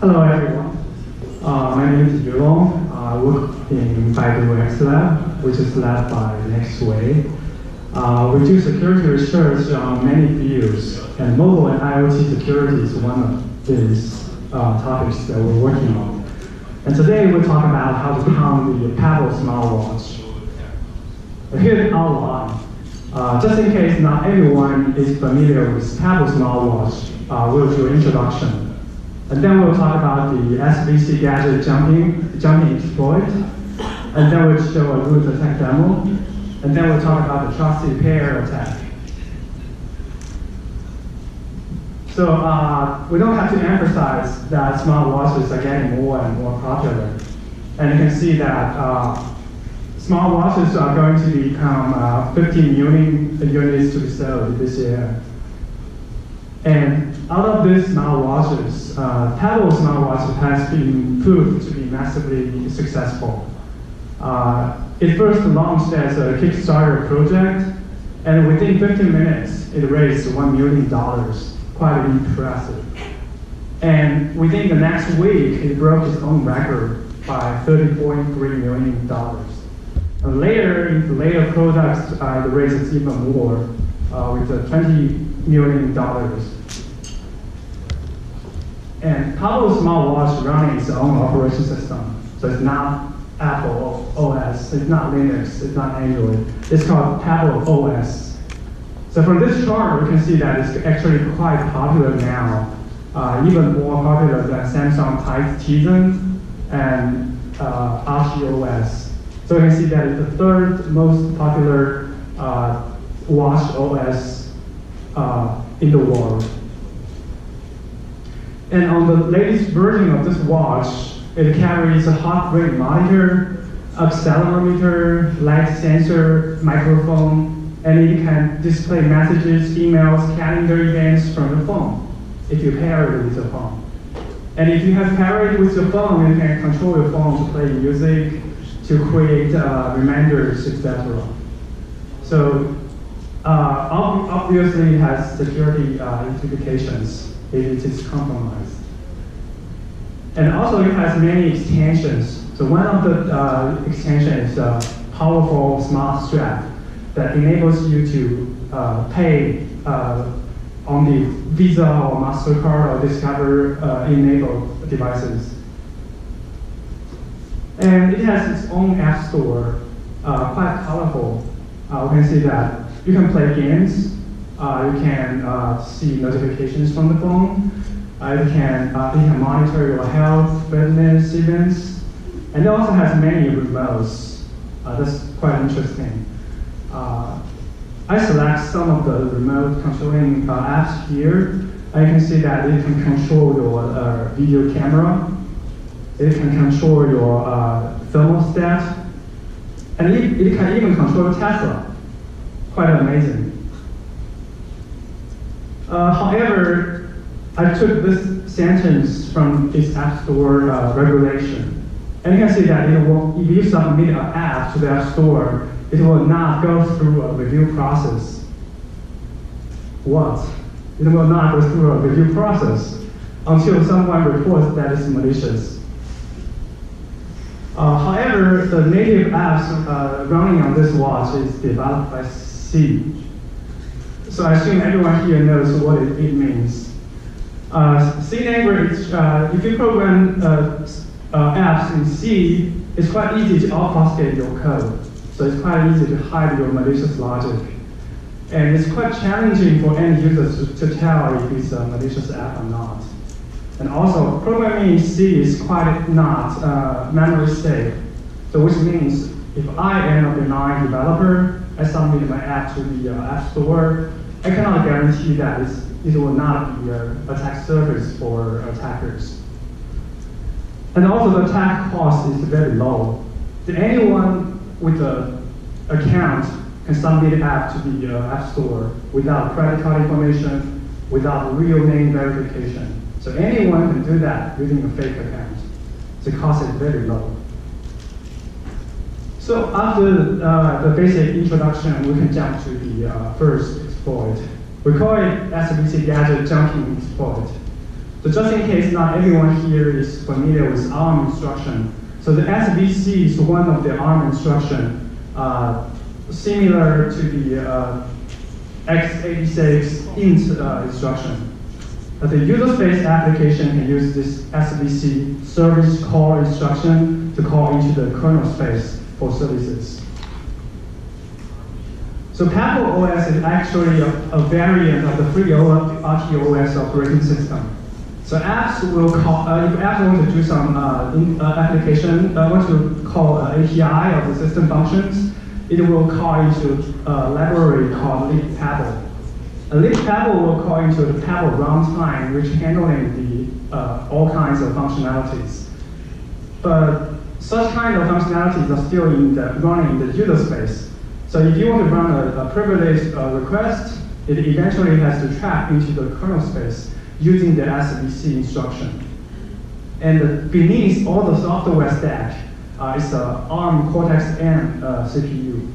Hello everyone. My name is Yulong. I work in Baidu X Lab, which is led by Nextway. We do security research on many fields, and mobile and IoT security is one of these topics that we're working on. And today we'll talk about how to pound the Pebble Smartwatch. Here's the outline. Just in case not everyone is familiar with Pebble Smartwatch, we'll do an introduction. And then we'll talk about the SBC gadget jumping exploit. And then we'll show a root attack demo. And then we'll talk about the trusted pair attack. So we don't have to emphasize that smartwatches are getting more and more popular. And you can see that smartwatches are going to become 15 million units to be sold this year. And out of these smartwatches, Pebble Smartwatch has been proved to be massively successful. It first launched as a Kickstarter project, and within 15 minutes, it raised $1 million. Quite impressive. And within the next week, it broke its own record by $30.3 million. And later, in later products, it raises even more with $20 million. And Pebble Smartwatch running its own operation system. So it's not Apple OS, it's not Linux, it's not Android. It's called Pebble OS. So from this chart, we can see that it's actually quite popular now, even more popular than Samsung Tizen and ArchOS. So you can see that it's the third most popular watch OS in the world. And on the latest version of this watch, it carries a heart rate monitor, accelerometer, light sensor, microphone, and it can display messages, emails, calendar events from the phone if you pair it with your phone. And if you have paired it with your phone, you can control your phone to play music, to create reminders, etc. So obviously it has security implications if it is compromised. And also it has many extensions. So one of the extensions is a powerful smart strap that enables you to pay on the Visa or MasterCard or Discover enabled devices. And it has its own app store, quite colorful. We can see that you can play games, you can see notifications from the phone, you can monitor your health, fitness events, and it also has many remotes. That's quite interesting. I select some of the remote controlling apps here. You can see that it can control your video camera, it can control your thermostat, and it can even control Tesla. Quite amazing. However, I took this sentence from its App Store regulation. And you can see that if you submit an app to the App Store, it will not go through a review process. What? It will not go through a review process until someone reports that it's malicious. However, the native apps running on this watch is developed by C. So I assume everyone here knows what it means. C language, if you program apps in C, it's quite easy to obfuscate your code. So it's quite easy to hide your malicious logic. And it's quite challenging for end users to tell if it's a malicious app or not. And also, programming in C is quite not memory safe. So which means if I am a benign developer, I submit my app to the App Store, I cannot guarantee that it will not be an attack surface for attackers. And also the attack cost is very low. So anyone with an account can submit an app to the App Store without credit card information, without real name verification. So anyone can do that using a fake account. The cost is very low. So after the basic introduction, we can jump to the first exploit. We call it SBC gadget jumping exploit. So just in case not everyone here is familiar with ARM instruction, so the SVC is one of the ARM instruction, similar to the x86 int instruction. The user space application can use this SVC service call instruction to call into the kernel space for services. So Pebble OS is actually a variant of the FreeRTOS operating system. So apps will call, if apps want to do some application, want to call API of the system functions, it will call into a library called libpebble. libpebble will call into the Pebble runtime, which handling the all kinds of functionalities. But such kind of functionalities are still running in the user space. So if you want to run a privileged request, it eventually has to trap into the kernel space using the SVC instruction. And beneath all the software stack is the ARM Cortex-M CPU.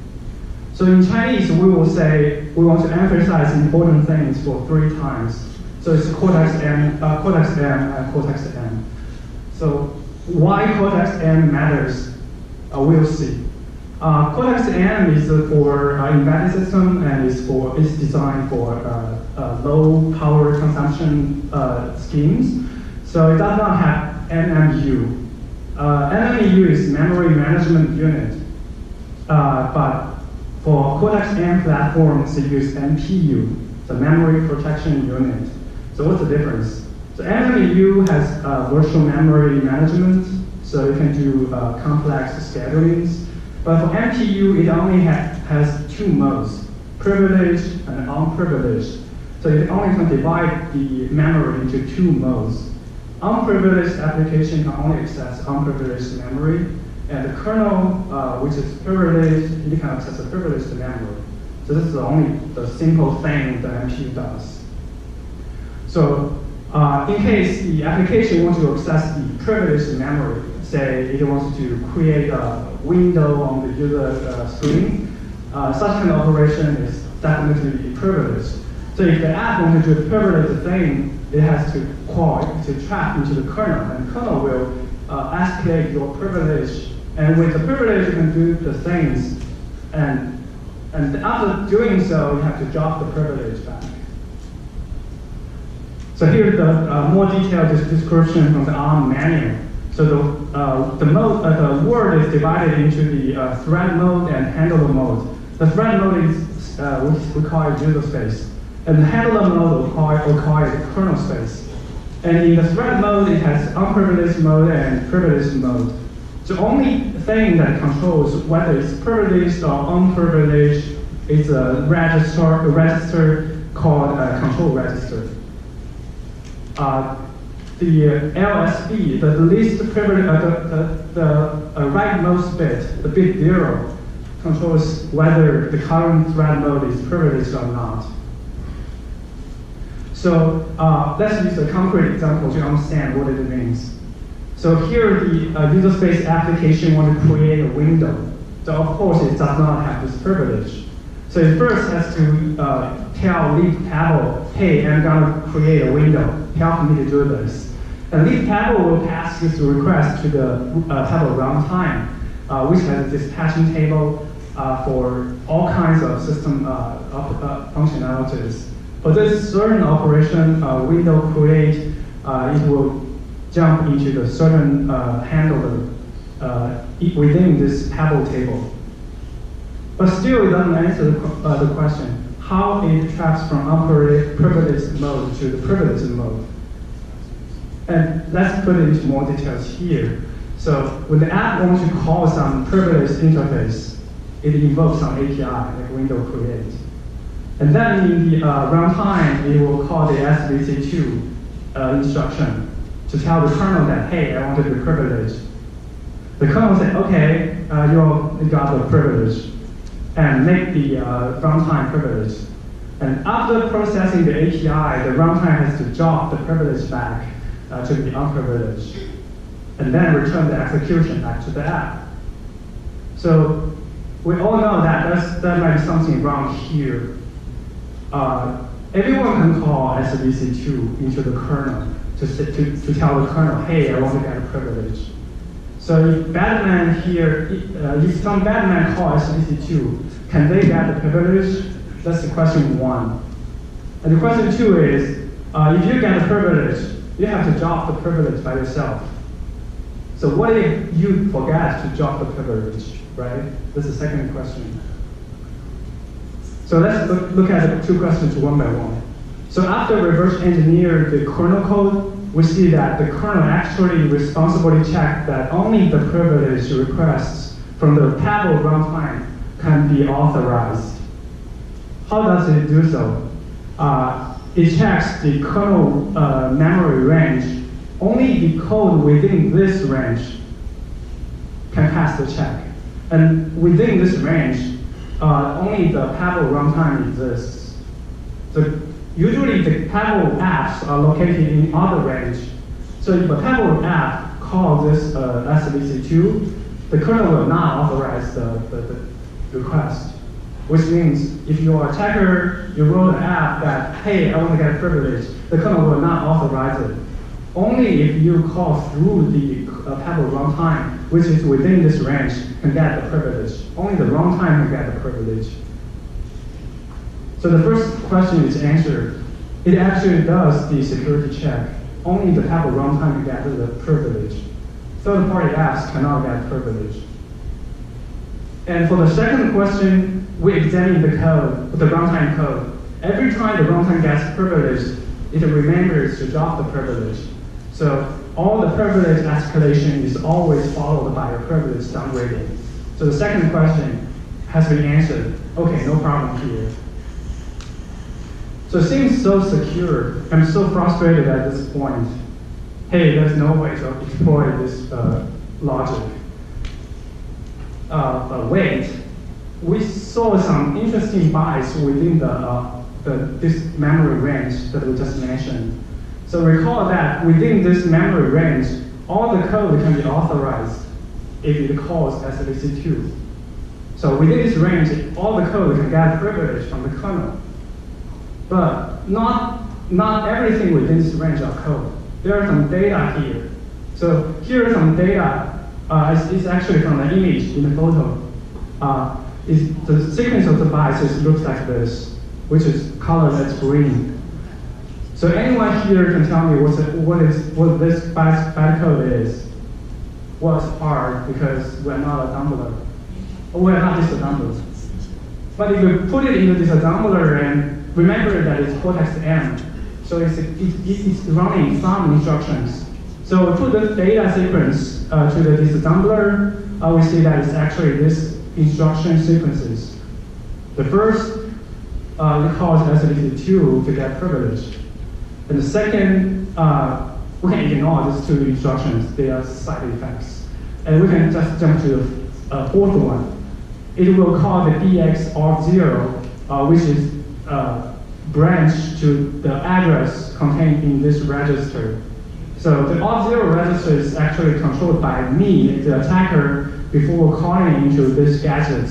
So in Chinese, we will say we want to emphasize important things for 3 times. So it's Cortex-M, and Cortex-M. So why Cortex-M matters, we'll see. Cortex-M is for embedded system and is designed for low power consumption schemes. So it does not have MMU. MMU is memory management unit, but for Cortex-M platforms, they use MPU, the memory protection unit. So what's the difference? So MMU has virtual memory management, so you can do complex schedulings. But for MPU, it only has 2 modes, privileged and unprivileged. So it only can divide the memory into 2 modes. Unprivileged application can only access unprivileged memory, and the kernel, which is privileged, it can access a privileged memory. So this is only the simple thing the MPU does. So in case the application wants to access the privileged memory, say it wants to create a window on the user screen, such kind of operation is definitely privileged. So if the app wants to do a privileged thing, it has to call to trap into the kernel, and the kernel will escalate your privilege. And with the privilege, you can do the things, and after doing so, you have to drop the privilege back. So here's the more detailed description from the ARM manual. So the word is divided into the thread mode and handler mode. The thread mode is we call it user space, and the handler mode will call it kernel space. And in the thread mode, it has unprivileged mode and privileged mode. The only thing that controls whether it's privileged or unprivileged is a register called a control register. The LSB, the least privilege, the rightmost bit, the bit 0, controls whether the current thread mode is privileged or not. So let's use a concrete example to understand what it means. So here the user space application wants to create a window. So of course it does not have this privilege. So it first has to tell libpebble, hey, I'm gonna create a window. Help me to do this. And libpebble will pass this request to the Pebble runtime, which has a dispatching table for all kinds of system functionalities. For this certain operation, window create, it will jump into the certain handler within this Pebble table. But still, it doesn't answer the question, how it traps from unprivileged mode to the privileged mode. And let's put it into more details here. So when the app wants to call some privileged interface, it invokes some API, like window create. And then in the runtime, it will call the SVC2 instruction to tell the kernel that, hey, I want to be privileged. The kernel will say, okay, you got the privilege, and make the runtime privilege. And after processing the API, the runtime has to drop the privilege back to the unprivileged, and then return the execution back to the app. So we all know that there might be something wrong here. Everyone can call SVC2 into the kernel, to tell the kernel, hey, I want to get a privilege. So if badman here, if some badman call SBC2, can they get the privilege? That's the question 1. And the question 2 is, if you get a privilege, you have to drop the privilege by yourself. So what if you forget to drop the privilege, right? That's the second question. So let's look at the 2 questions one by one. So after reverse engineer the kernel code, we see that the kernel actually responsibly checked that only the privilege requests from the Pebble runtime can be authorized. How does it do so? It checks the kernel memory range. Only the code within this range can pass the check. And within this range, only the Pebble runtime exists. So usually the Pebble apps are located in other range. So if a Pebble app calls this SBC2, the kernel will not authorize the request. Which means if you are a attacker, you wrote an app that, hey, I want to get a privilege, the kernel will not authorize it. Only if you call through the Pebble runtime, which is within this range, can get the privilege. Only the runtime can get the privilege. So the first question is answered. It actually does the security check. Only the Pebble runtime can get the privilege. Third-party apps cannot get privilege. And for the second question, we examine the code, the runtime code. Every time the runtime gets privilege, it remembers to drop the privilege. So all the privilege escalation is always followed by a privilege downgrading. So the second question has been answered. Okay, no problem here. So it seems so secure. I'm so frustrated at this point. Hey, there's no way to exploit this logic. But wait, we saw some interesting bias within this memory range that we just mentioned. So recall that within this memory range, all the code can be authorized if it calls SBC2. So within this range, all the code can get privilege from the kernel. But not everything within this range of code. There are some data here. So here are some data. It's actually from the image in the photo. The sequence of the biases looks like this, which is colored as green. So anyone here can tell me what this bytecode is? Well, it's hard because we're not a assembler. We're not disassembler. But if we put it into this assembler and remember that it's Cortex-M, so it's running some instructions. So we put the data sequence to the disassembler. We see that it's actually this instruction sequences. The first calls SBC2 to get privilege. And the second, we can ignore these 2 instructions. They are side effects. And we can just jump to the fourth one. It will call the BX auth0, which is branch to the address contained in this register. So the auth0 register is actually controlled by me, the attacker, before calling into this gadget.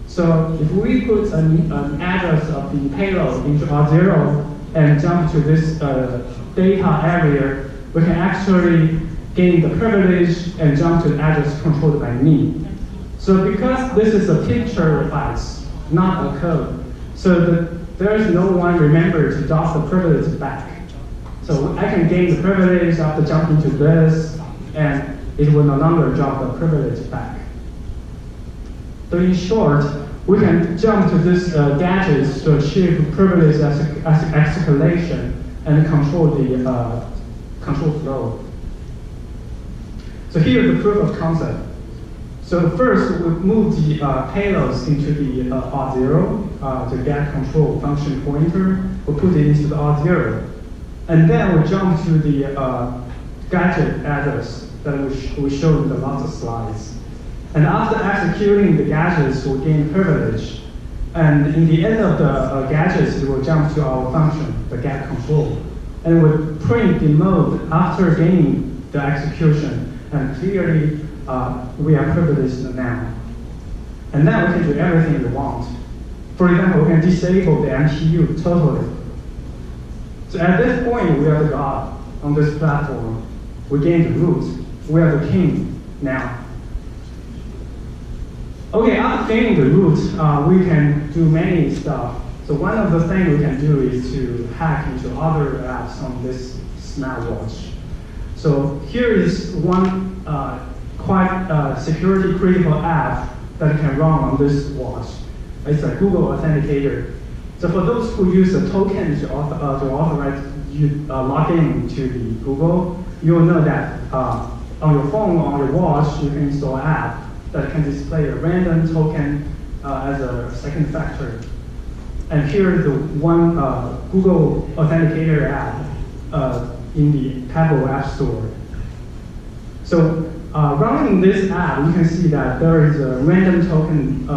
So if we put an address of the payload into auth0 and jump to this data area, we can actually gain the privilege and jump to the address controlled by me. So because this is a picture device, not a code, so there is no one remember to drop the privilege back. So I can gain the privilege after jumping to this, and it will no longer drop the privilege back. So in short, we can jump to this gadgets to achieve privilege escalation and control the control flow. So here's the proof of concept. So first, we move the payloads into the auth0 to get control function pointer. We put it into the auth0. And then we jump to the gadget address that we showed in the last slides. And after executing the gadgets, we gain privilege. And in the end of the gadgets, we will jump to our function, the get control. And we print the mode after gaining the execution. And clearly, we are privileged now. And then we can do everything we want. For example, we can disable the MPU totally. So at this point, we are the god. on this platform, we gain the root. We are the king now. Okay, after gaining the root, we can do many stuff. So one of the things we can do is to hack into other apps on this smartwatch. So here is one quite security critical app that can run on this watch. It's a Google Authenticator. So for those who use a token to authorize you log in to the Google, you will know that on your phone or on your watch, you can install an app that can display a random token as a second factor. And here is the one Google Authenticator app in the Pebble App Store. So running this app, you can see that there is a random token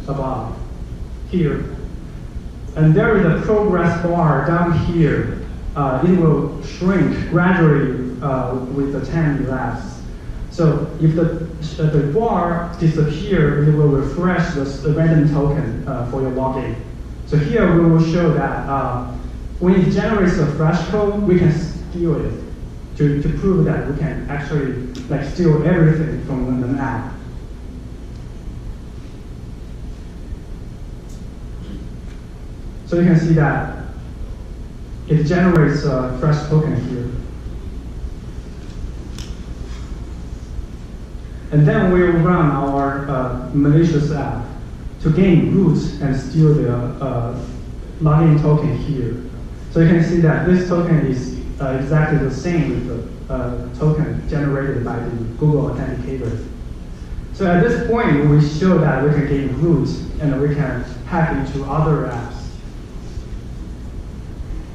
above here. And there is a progress bar down here. It will shrink gradually with the time elapsed. So if the bar disappears, it will refresh the random token for your login. So here we will show that when it generates a fresh code, we can steal it to prove that we can actually steal everything from an app. So you can see that it generates a fresh token here. And then we will run our malicious app to gain root and steal the login token here. So you can see that this token is exactly the same with the token generated by the Google Authenticator. So at this point, we show that we can gain root and we can hack into other apps.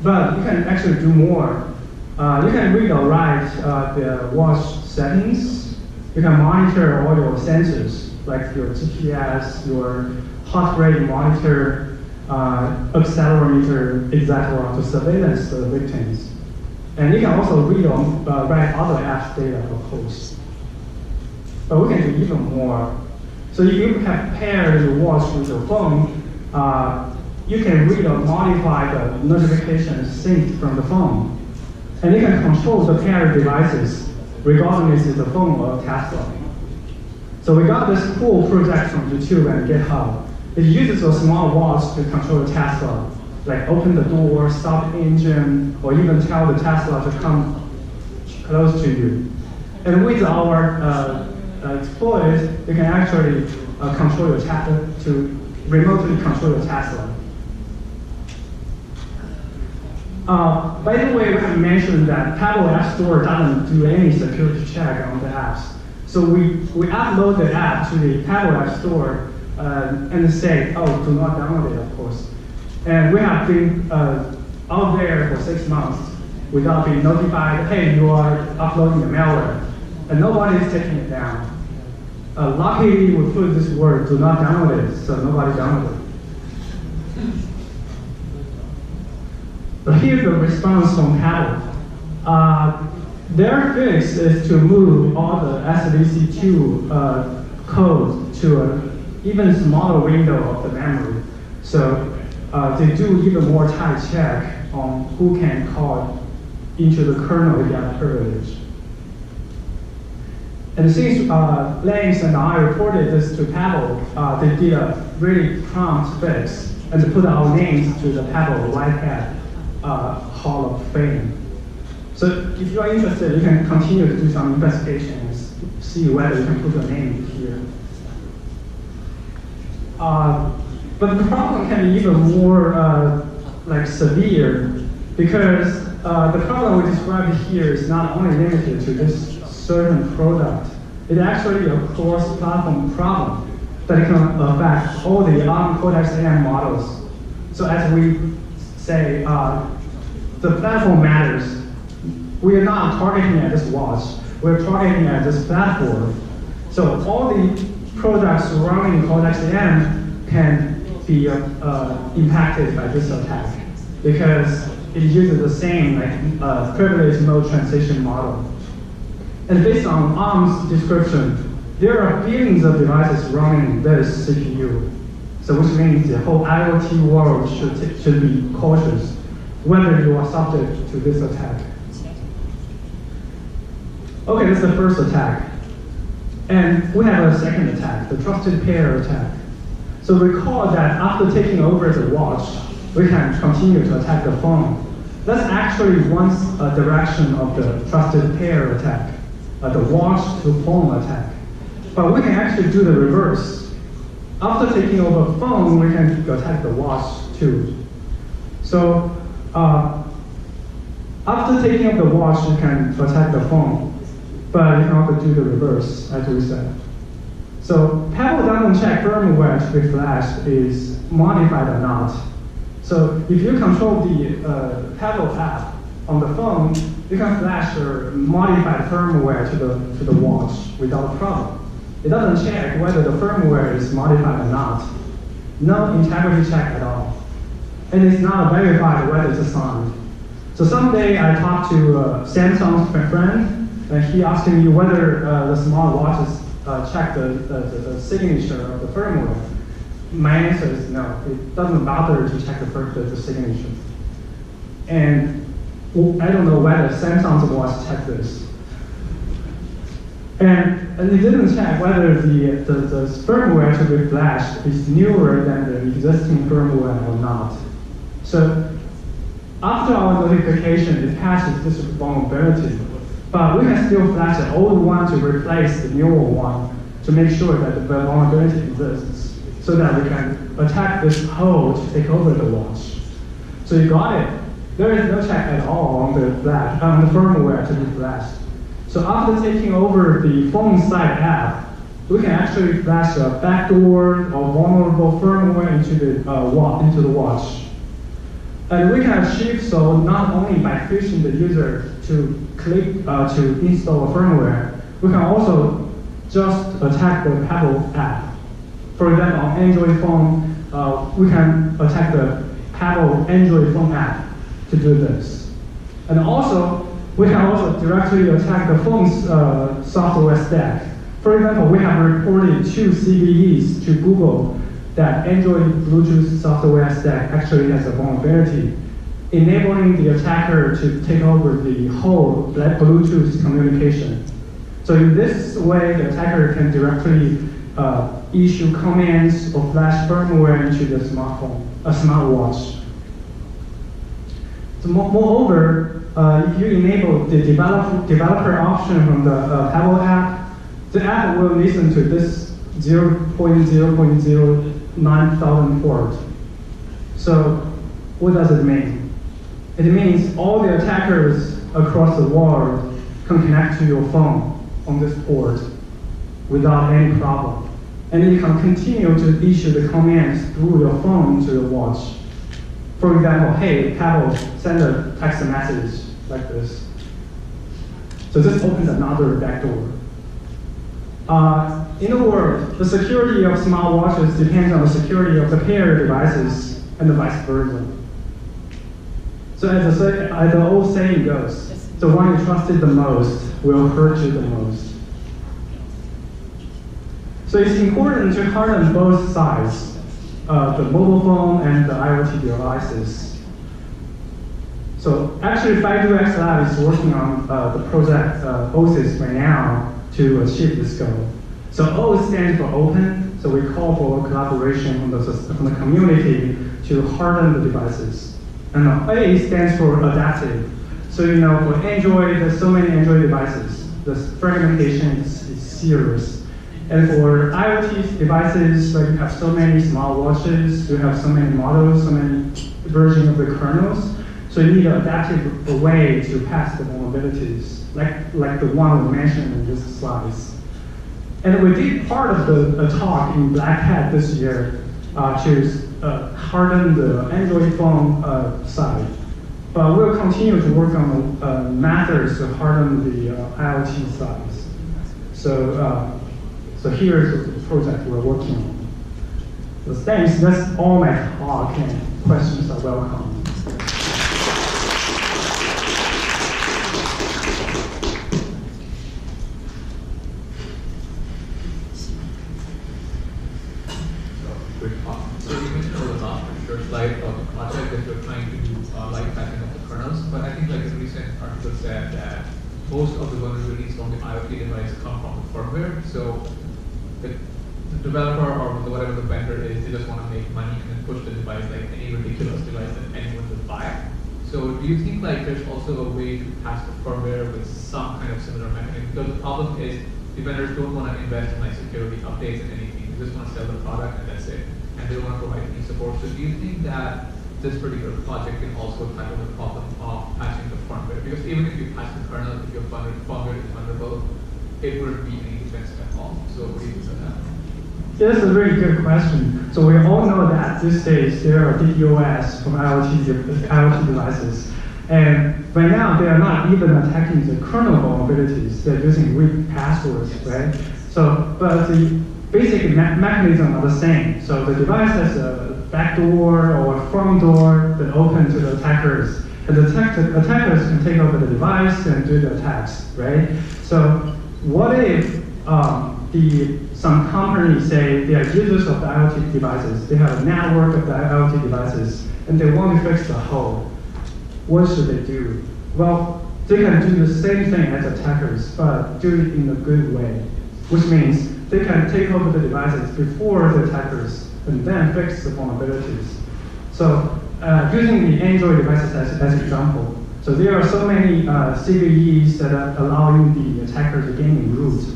But you can actually do more. You can read or write the watch settings. You can monitor all your sensors, like your GPS, your heart rate monitor, accelerometer, etc., to surveillance the victims. And you can also read or write other apps data, of course. But we can do even more. So if you can pair your watch with your phone, you can read or modify the notifications synced from the phone. And you can control the paired devices, regardless if it's a phone or a Tesla. So we got this cool project from YouTube and GitHub. It uses a small watch to control a Tesla, like open the door, stop the engine, or even tell the Tesla to come close to you. And with our exploit, you can actually control your Tesla to remotely control your Tesla. By the way, we have mentioned that Pebble App Store doesn't do any security check on the apps. So we upload the app to the Pebble App Store and say, oh, do not download it, of course. And we have been out there for 6 months without being notified, hey, you are uploading the malware. And nobody is taking it down. Luckily, we put this word, do not download it, so nobody downloaded it. But here's the response from Pebble. Their fix is to move all the SDC2 code to an even smaller window of the memory. So they do even more tight check on who can call into the kernel if you have privilege. And since Lance and I reported this to Pebble, they did a really prompt fix and they put our names to the Pebble White Hat Hall of Fame. So if you are interested, you can continue to do some investigations, see whether you can put your name here. But the problem can be even more severe, because the problem we described here is not only limited to this certain product. It actually a cross-platform problem that can affect all the ARM Cortex-M models. So as we say, the platform matters. We are not targeting at this watch. We're targeting at this platform. So all the products running Cortex-M can be impacted by this attack because it uses the same privilege mode transition model. And based on ARM's description, there are billions of devices running this CPU. So which means the whole IoT world should be cautious whether you are subject to this attack. Okay, that's the first attack. And we have a second attack, the trusted pair attack. So recall that after taking over the watch, we can continue to attack the phone. That's actually one direction of the trusted pair attack, the watch to phone attack. But we can actually do the reverse. After taking over the phone, we can attack the watch too. So after taking up the watch, you can attack the phone. But you can also do the reverse, as we said. So Pebble doesn't check firmware to be flashed is modified or not. So if you control the Pebble app on the phone, you can flash your modified firmware to the watch without a problem. It doesn't check whether the firmware is modified or not. No integrity check at all. And it's not verified whether it's signed. So someday I talked to Samsung's friend, and he asked me whether the smartwatches check the signature of the firmware. My answer is no. It doesn't bother to check the signature. And I don't know whether Samsung's watch checked this. And it didn't check whether the firmware to be flashed is newer than the existing firmware or not. So after our notification, it catches this vulnerability. But we can still flash the old one to replace the newer one to make sure that the vulnerability exists, so that we can attack this hole to take over the watch. So you got it. There is no check at all on the firmware to be flashed. So after taking over the phone side app, we can actually flash a backdoor or vulnerable firmware into the watch. And we can achieve so not only by pushing the user to click to install a firmware, we can also just attack the Pebble app. For example, on Android phone, we can attack the Pebble Android phone app to do this. And also, we can also directly attack the phone's software stack. For example, we have reported 2 CVEs to Google that Android Bluetooth software stack actually has a vulnerability, enabling the attacker to take over the whole Bluetooth communication. So in this way, the attacker can directly issue commands or flash firmware into the smartwatch. So moreover, if you enable the developer option from the Pebble app, the app will listen to this 0.0.09,000 port. So what does it mean? It means all the attackers across the world can connect to your phone on this port without any problem. And you can continue to issue the commands through your phone to your watch. For example, hey, Pebble, send a text message like this. So this opens another backdoor. In a word, the security of smartwatches depends on the security of the pair devices and the vice versa. So as the old saying goes, the one you trusted the most will hurt you the most. So it's important to harden both sides, the mobile phone and the IoT devices. So actually, 5UX Lab is working on the project OSIS right now to achieve this goal. So O stands for open, so we call for collaboration from the community to harden the devices. And A stands for adaptive. So for Android, there's so many Android devices. The fragmentation is serious. And for IoT devices, like you have so many smartwatches, you have so many models, so many versions of the kernels. So you need an adaptive way to pass the vulnerabilities, like the one we mentioned in this slides. And we did part of the talk in Black Hat this year to harden the Android phone side. But we'll continue to work on methods to harden the IoT sides. So here's the project we're working on. So thanks, that's all my talk, and questions are welcome. So you mentioned over the last your slide of the project that you're trying to do light patching of the kernels, but I think like a recent article said that most of the vulnerabilities from the IoT device come from the firmware. So the developer or whatever the vendor is, they just want to make money and then push the device like any ridiculous device that anyone would buy. So do you think like there's also a way to patch the firmware with some kind of similar mechanism? Because the problem is the vendors don't want to invest in like security updates and anything. They just want to sell the product and that's it. And they don't want to provide any support. So do you think that this particular project can also tackle the problem of patching the firmware? Because even if you patch the kernel, if your firmware is vulnerable, it wouldn't be any defense at all. So what do you think of that? Yeah, that's a really good question. So we all know that these days there are DDoS from IoT devices. And right now they are not even attacking the kernel vulnerabilities. They're using weak passwords, right? So, but the basic mechanism are the same. So the device has a backdoor or a front door that open to the attackers. And the attackers can take over the device and do the attacks, right? So what if some companies say they are users of the IoT devices, they have a network of the IoT devices, and they want to fix the hole? What should they do? Well, they can do the same thing as attackers, but do it in a good way, which means they can take over the devices before the attackers and then fix the vulnerabilities. So using the Android devices as an example, so there are so many CVEs that are allowing the attacker to gain root.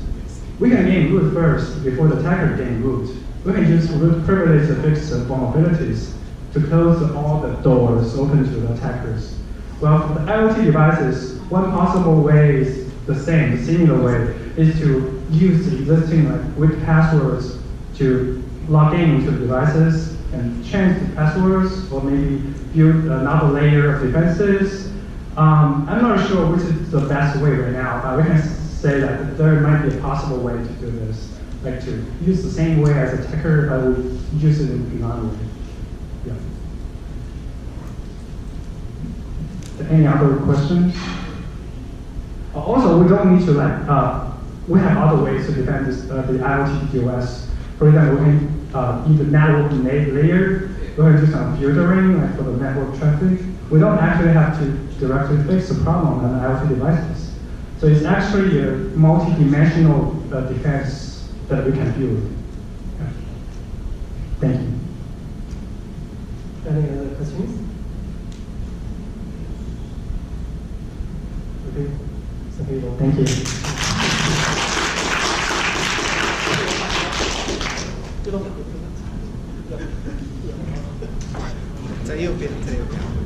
We can gain root first before the attacker gain root. We can use root privilege to fix the vulnerabilities to close all the doors open to the attackers. Well, for the IoT devices, one possible way is the similar way, is to use the existing weak passwords to log into the devices and change the passwords, or maybe build another layer of defenses. I'm not sure which is the best way right now, but we can say that there might be a possible way to do this, like to use the same way as attacker, but we use it in another way. Yeah. Any other questions? Also, we don't need to we have other ways to defend this, the IoT DOS. For example, we can in the network layer, we can do some filtering for the network traffic. We don't actually have to directly fix the problem on the IoT devices. So it's actually a multi-dimensional defense that we can build. Yeah. Thank you. Any other questions? Okay. Thank you. 在右边，在右边。